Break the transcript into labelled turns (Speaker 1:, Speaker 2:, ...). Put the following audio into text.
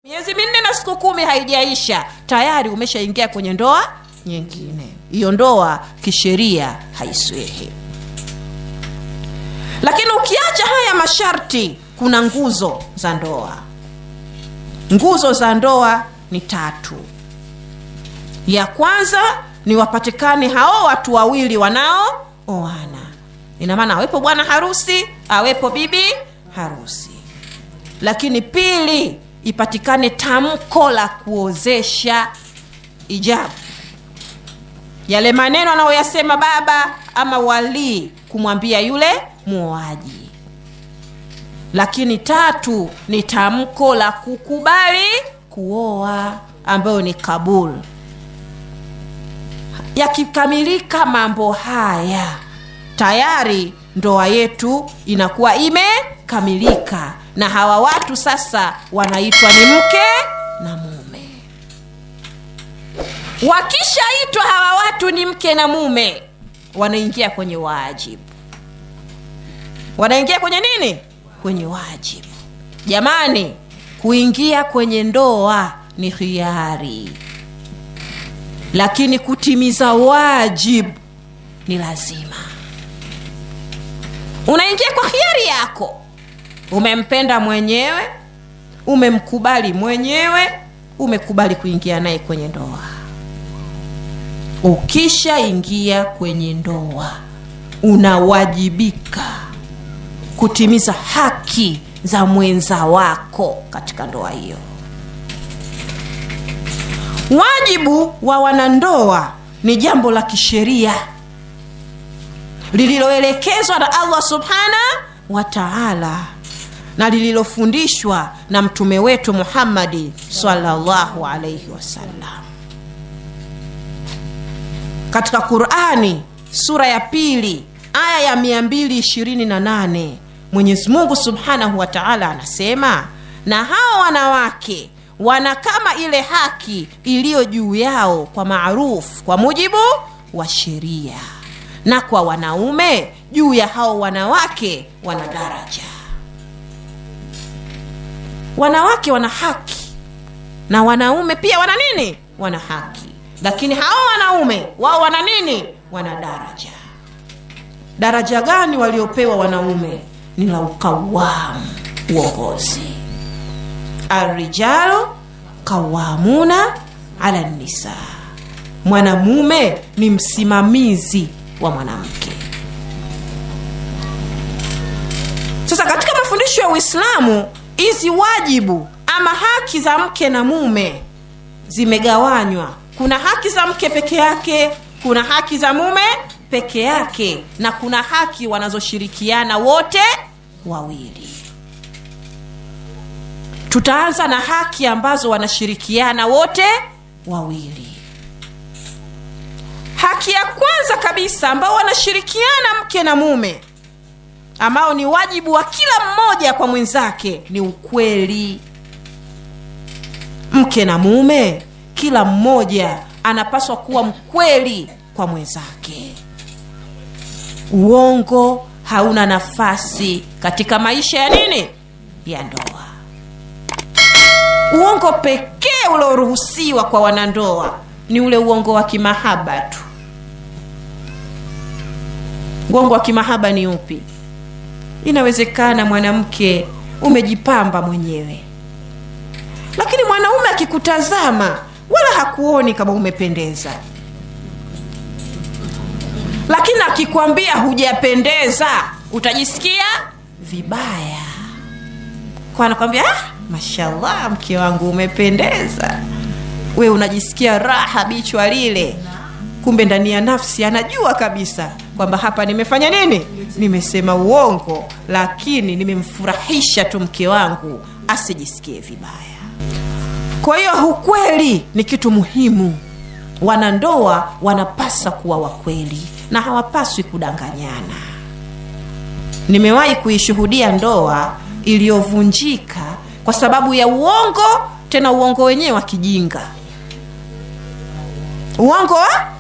Speaker 1: Miezi 4 na siku 10 haijaisha, tayari umeshaingia kwenye ndoa nyingine. Hiyo ndoa kisheria haiswehi. Lakini ukiacha haya masharti, kuna nguzo za ndoa. Nguzo za ndoa ni 3. Ya kwanza ni wapatikane hao watu wawili wanaooana. Ina maana awepo bwana harusi, awepo bibi harusi. Lakini pili, ipatikane tamko la kuozesha, ijabu. Yale maneno anayoyasema baba ama wali kumwambia yule muoaji. Lakini 3 ni tamko la kukubali kuoa, ambayo ni kabul. Yakikamilika mambo haya, tayari ndoa yetu inakuwa imekamilika, na hawa watu sasa wanaitwa ni mke na mume. Wakishaitwa hawa watu ni mke na mume, wanaingia kwenye wajibu. Wanaingia kwenye nini? Kwenye wajibu. Jamani, kuingia kwenye ndoa ni hiari, lakini kutimiza wajibu ni lazima. Unaingia kwa hiari yako. Umempenda mwenyewe, umemkubali mwenyewe, umekubali kuingia naye kwenye ndoa. Ukisha ingia kwenye ndoa, unawajibika kutimiza haki za mwenza wako katika ndoa hiyo. Wajibu wa wanandoa ni jambo la kisheria lililoelekezwa na Allah subhanahu wa ta'ala, na lililofundishwa na mtume wetu Muhammad sallallahu alayhi wasallam. Katika Qur'ani sura ya 2 aya ya 228, Mwenyezi Mungu subhanahu wa ta'ala anasema, na hao wanawake wana kama ile haki iliyo juu yao kwa maarufu kwa mujibu wa sheria, na kwa wanaume juu ya hao wanawake wana daraja. Wanawake wana haki na wanaume pia wana nini? Wana haki. Lakini hao wanaume wao wana nini? Wana daraja. Daraja gani waliopewa wanaume? Ni la ukawam, uongozi. Ar-rijalu qawwamuna 'ala an-nisa. Mwanamume ni msimamizi wa mwanamke. Sasa katika mafundisho ya Uislamu, hizi wajibu ama haki za mke na mume zimegawanywa. Kuna haki za mke peke yake, kuna haki za mume peke yake, na kuna haki wanazoshirikiana wote wawili. Tutaanza na haki ambazo wanashirikiana wote wawili. Haki ya kwanza kabisa ambao wanashirikiana mke na mume, ambao ni wajibu wa kila mmoja kwa mwenzake, ni ukweli. Mke na mume, kila mmoja anapaswa kuwa mkweli kwa mwenzake. Uongo hauna nafasi katika maisha ya nini? Ya ndoa. Uongo pekee ulioruhusiwa kwa wanandoa ni ule uongo wa kimahaba tu. Uongo wa kimahaba ni upi? Inawezekana mwanamke umejipamba mwenyewe, lakini mwanaume akikutazama wala hakuoni kama umependeza, lakini akikwambia hujapendeza utajisikia vibaya. Kwa anakwambia mashallah mke wangu umependeza, we unajisikia raha bichwa lile. Kumbe ndani ya nafsi anajua kabisa kwamba hapa nimefanya nini? Nimesema uongo, lakini nimemfurahisha tu mke wangu asijisikie vibaya. Kwa hiyo ukweli ni kitu muhimu. Wanandoa wanapaswa kuwa wakweli na hawapaswi kudanganyana. Nimewahi kuishuhudia ndoa iliyovunjika kwa sababu ya uongo, tena uongo wenyewe wa kijinga. Uongo wa kijinga.